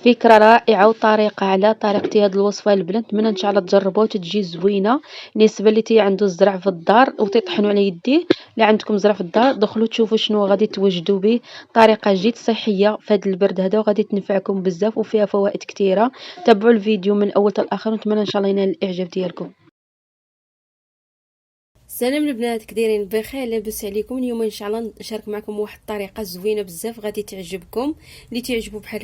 فكرة رائعة وطريقة على طريقتي هاد الوصفة البنات، نتمنى إن شاء الله تجربوها وتجي زوينة. بالنسبة اللي عنده الزرع في الدار وتيطحنوا على يديه، لا عندكم زرع في الدار دخلوا تشوفوا شنو غادي توجدوا به. طريقة جد صحية في هاد البرد هذا وغادي تنفعكم بزاف وفيها فوائد كثيرة. تابعوا الفيديو من الأول حتى الآخر ونتمنى إن شاء الله ينال الإعجاب ديالكم. سلام البنات، كدايرين بخير؟ لاباس عليكم؟ اليوم ان شاء الله نشارك معكم واحد الطريقه زوينه بزاف غادي تعجبكم، اللي تعجبوا بحال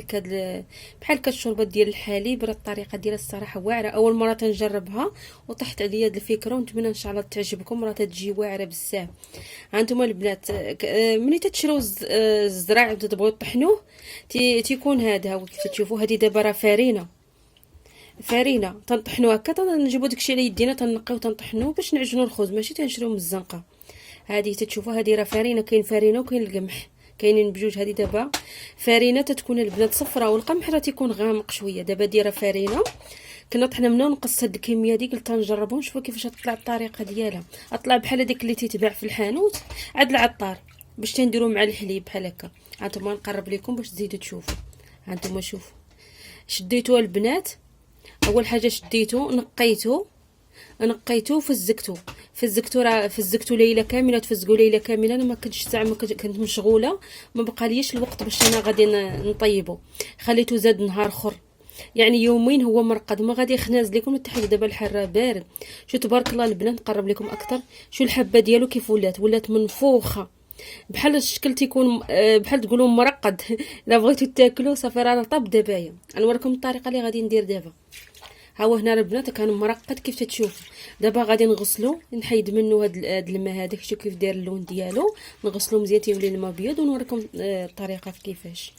هكا الشوربه ديال الحليب. راه الطريقه ديالها الصراحه واعره، اول مره تنجربها وطحت عليا هاد الفكره، ونتمنى ان شاء الله تعجبكم. راه تجي واعره بزاف. هانتوما البنات، ملي تشريو الزرع وتبغيو طحنوه تيكون هذا هو كيف تشوفوا. هذه دابا راه فرينه تنطحنوها هكا، تنجيبو داكشي على يدينا تنقيو تنطحنوه باش نعجنوا الخبز، ماشي تنشريو من الزنقه. هذه تتشوفوا هذه راه فرينه، كاين فرينه وكاين القمح، كاينين بجوج. هذه دابا فرينه تتكون البنات صفراء، والقمح راه تيكون غامق شويه. دابا دايره فرينه. كنا طحنا منها ونقص هاد الكميه دي، قلت نجربوا نشوفوا كيفاش تطلع الطريقه ديالها. اطلع بحال هذيك اللي تيتباع في الحانوت عند العطار، باش تنديروا مع الحليب بحال هكا. هانتوما نقرب لكم باش تزيدوا تشوفوا. هانتوما شوفوا، شديتوها البنات. اول حاجه شديتو نقيتو فزقتو راه فزقتو ليله كامله، تفزقوا ليله كامله. انا ما كنتش ساعه، ما كنت مشغوله، ما بقاليش الوقت باش انا غادي نطيبو. خليته زاد نهار اخر، يعني يومين هو مرقد، ما غادي يخناز لكم حتى حاجه. دابا الحر بارد. شو تبارك الله البنات، نقرب لكم اكثر. شو الحبه ديالو كيف ولات منفوخه، بحال الشكل تيكون بحال تقولوا مرقد. الا بغيتو تاكلوا صافي راه طاب دابايا. نوريكم الطريقه اللي غادي ندير دابا. ها هو هنا البنات كان مرقد كيف تتشوفوا. دابا غادي نغسلو، نحيد منه هاد الماء هذاك. شوف كيف داير اللون ديالو. نغسلو مزيان تيولي الماء ابيض، ونوريكم الطريقه كيفاش.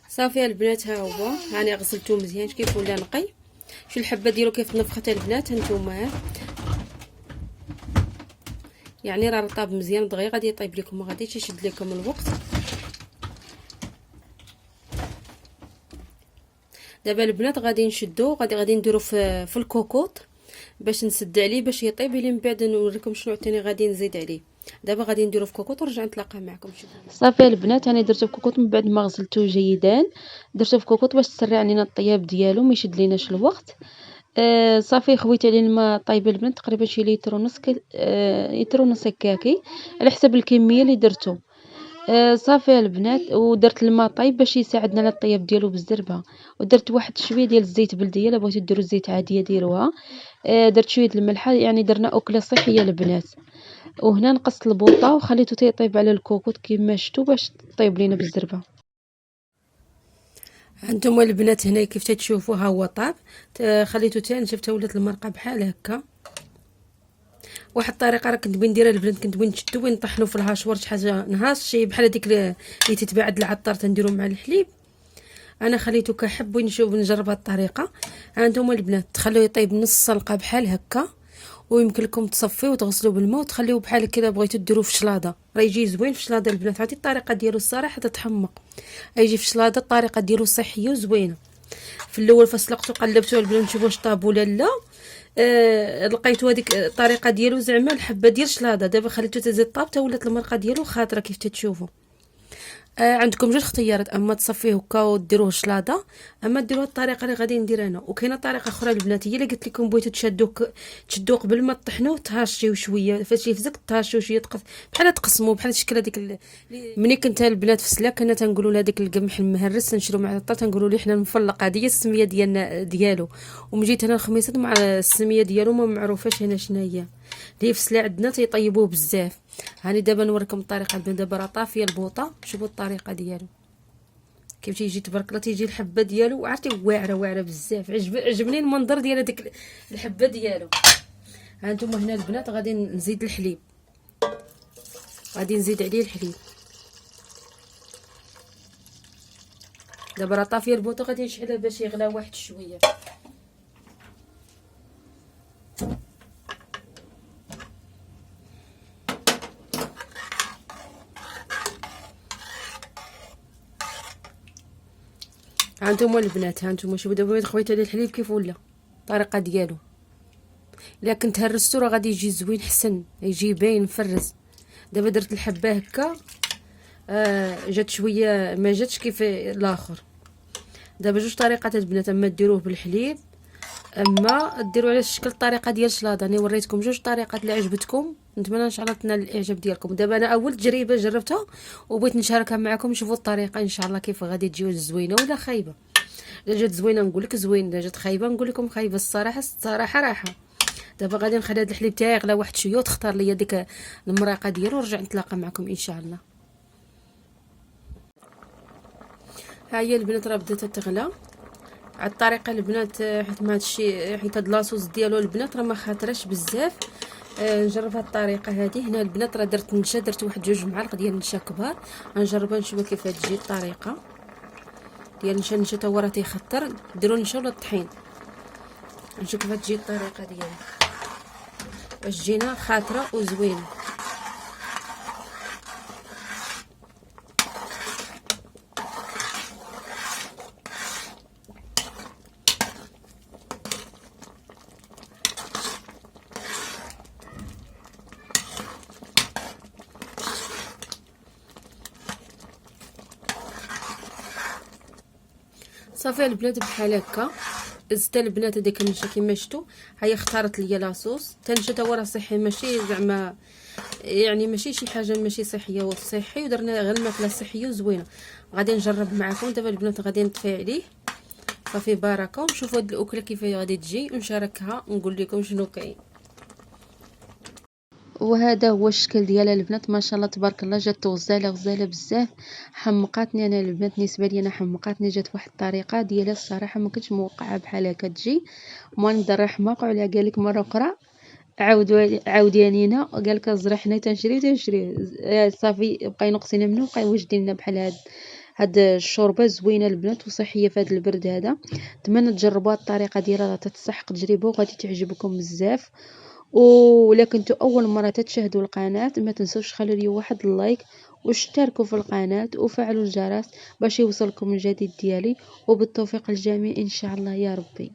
صافي البنات، ها هو هاني غسلته مزيان كيف ولا نقي. شو الحبه ديالو كيف نفخت البنات هانتوما، يعني راه طاب مزيان دغيا غادي يطيب لكم، ما غاديش يشد لكم الوقت. دابا البنات غادي نشدو، غادي نديرو في الكوكوط باش نسد عليه باش يطيب. اللي من بعد نوريكم شنو عاوتاني غادي نزيد عليه. دابا غادي نديرو في كوكوط ونرجع نتلاقى معكم. شوفوا صافي البنات، انا درته في كوكوط من بعد ما غسلته جيدا. درته في كوكوط باش تسرع لينا الطياب ديالو، ما يشد ليناش الوقت. صافي خويت عليه الماء طايب البنات، تقريبا شي لتر ونص لتر ونص هكاكي على حسب الكميه اللي درتو. صافي البنات، ودرت الماء طايب باش يساعدنا على الطياب ديالو بالزربه. ودرت واحد شويه ديال الزيت بلديه، الا بغيتو ديروا الزيت عاديه ديروها. درت شويه الملحه، يعني درنا اكله صحيه البنات. وهنا نقصت البوطه وخليته تيطيب على الكوكوط كما شفتوا باش طيب لينا بالزربه. هانتوما البنات هنا كيف تتشوفوا، ها هو طاب. خليته حتى شفتها ولات المرقه بحال هكا. واحد الطريقه راه كنت بغي نديرها البنات، كنت بغي نشدو ونطحنو في الهاشور شي حاجه نهاش، شي بحال هذيك اللي تتباع عند العطار تنديرو مع الحليب. انا خليته كحب ونشوف نجرب هاد الطريقه. هانتوما البنات تخلوه يطيب نص سلقه بحال هكا، ويمكن لكم تصفيوه وتغسلوه بالماء وتخليوه بحال كده. بغيتو ديروه في شلاضه راه يجي زوين في شلاضه البنات. عرفتي الطريقه ديالو الصراحه تتحمق، يجي في شلاضه. الطريقه ديالو صحيه وزوينه. في الاول فسلقته قلبته البنات نشوف واش طاب ولا لا. لقيتو هذيك الطريقه ديالو زعما الحبه ديال شلاضه. دابا خليته تزيد طاب حتى ولات المرقه ديالو خاطره كيف تتشوفوا. عندكم جوج اختيارات، اما تصفيه هكا وديروه شلاضه، اما ديروها الطريقه اللي غادي ندير انا. وكاينه طريقه اخرى البنات هي اللي قلت لكم، بغيتو تشدوه قبل ما طحنوه تهاشيو شويه، فاش يفزك تهاشيو شويه بحال تقسموه بحال الشكل هذيك. ملي كنت البنات في السلاك كنا تنقولوا لهذيك القمح المهرس نشرو مع الطار، تنقولوا ليه حنا المفلق. هذه هي السميه ديالو. ومجيت هنا الخميسات مع السميه ديالو ما معروفاش هنا شنو هي. اللي في السلا عندنا تيطيبوه بزاف. هاني دابا نوريكم الطريقه. دابا راه طافيه البوطه، شوفوا الطريقه ديالو كيف تيجي تبارك الله. تيجي الحبه ديالو عرفتي واعره بزاف. عجبني المنظر ديال هذيك الحبه ديالو. هانتوما هنا البنات غادي نزيد الحليب، غادي نزيد عليه الحليب. دابا راه طافيه البوطه، غادي نشعلها باش يغلى واحد شويه. هانتوما البنات، هانتوما شوفوا دابا خويت عليه الحليب كيف ولا الطريقه ديالو. الا كنت هرستو راه غادي يجي زوين حسن، يجي باين مفرز. دابا درت الحبه هكا جات شويه ما جاتش كيف الاخر. دابا جوج طريقات البنات، اما ديروه بالحليب اما ديروا على الشكل الطريقه ديال الشلاضه. انا وريتكم جوج طريقات اللي عجبتكم، نتمنى ان شاء الله تنال الاعجاب ديالكم. دابا انا اول تجربه جربتها وبغيت نشاركها معكم، نشوفوا الطريقه ان شاء الله كيف غادي تجيو زوينه ولا خايبه. الا جات زوينه نقول لك زوين، الا جات خايبه نقول لكم خايبه. الصراحه راحه. دابا غادي نخلي هذا الحليب تاعي يغلى واحد شويه وتختار ليا ديك المريقه ديالو ونرجع نتلاقى معكم ان شاء الله. ها هي البنات راه بدات تغلى. على الطريقه البنات، حيت ما هادشي حيت هاد لاصوص ديالو البنات راه ما خاطرش بزاف. نجرب هاد الطريقه هذه. هنا البنات راه درت نشا، درت واحد 2 معالق ديال النشا كبار. غنجربها نشوفها كيف تجي الطريقه ديال النشا تا هو راه تيخطر. ديروا النشا ولا الطحين، نشوف كيف تجي الطريقه ديالها باش تجينا خاطره وزوينه. صافي البنات بحال هكا زدت البنات هذيك النشا كما شفتوا. هي اختارت ليا لاصوص تنشا تا هو راه صحي، ماشي زعما يعني ماشي شي حاجه ماشي صحيه، وصحي ودرنا غير الماكله صحيه وزوينه. غادي نجرب معكم دابا البنات، غادي نطفي عليه صافي بركه ونشوفوا هاد الاكله كيف غادي تجي ونشاركها ونقول لكم شنو كاين. وهذا هو الشكل ديالها البنات، ما شاء الله تبارك الله. جات غزاله غزاله بزاف، حمقاتني انا البنات. بالنسبه لي انا حمقاتني، جات واحد الطريقه ديالها الصراحه ما كنتش موقعه بحال هكا تجي. ما نقدر نحماق عليها. قال لك مره اخرى عاوديانينا، قال لك الزرع حنا تنشريه صافي بقى نقصينا منه، بقى واجدي لنا بحال هاد الشوربه زوينه البنات وصحيه في هذا البرد هذا. نتمنى تجربوا الطريقه ديالها، راه تستحق تجربه وغادي تعجبكم بزاف. ولا كنتوا اول مره تشاهدوا القناه ما تنسوش خلوا لي واحد اللايك واشتركوا في القناه وفعلوا الجرس باش يوصلكم الجديد ديالي. وبالتوفيق الجميع ان شاء الله يا ربي.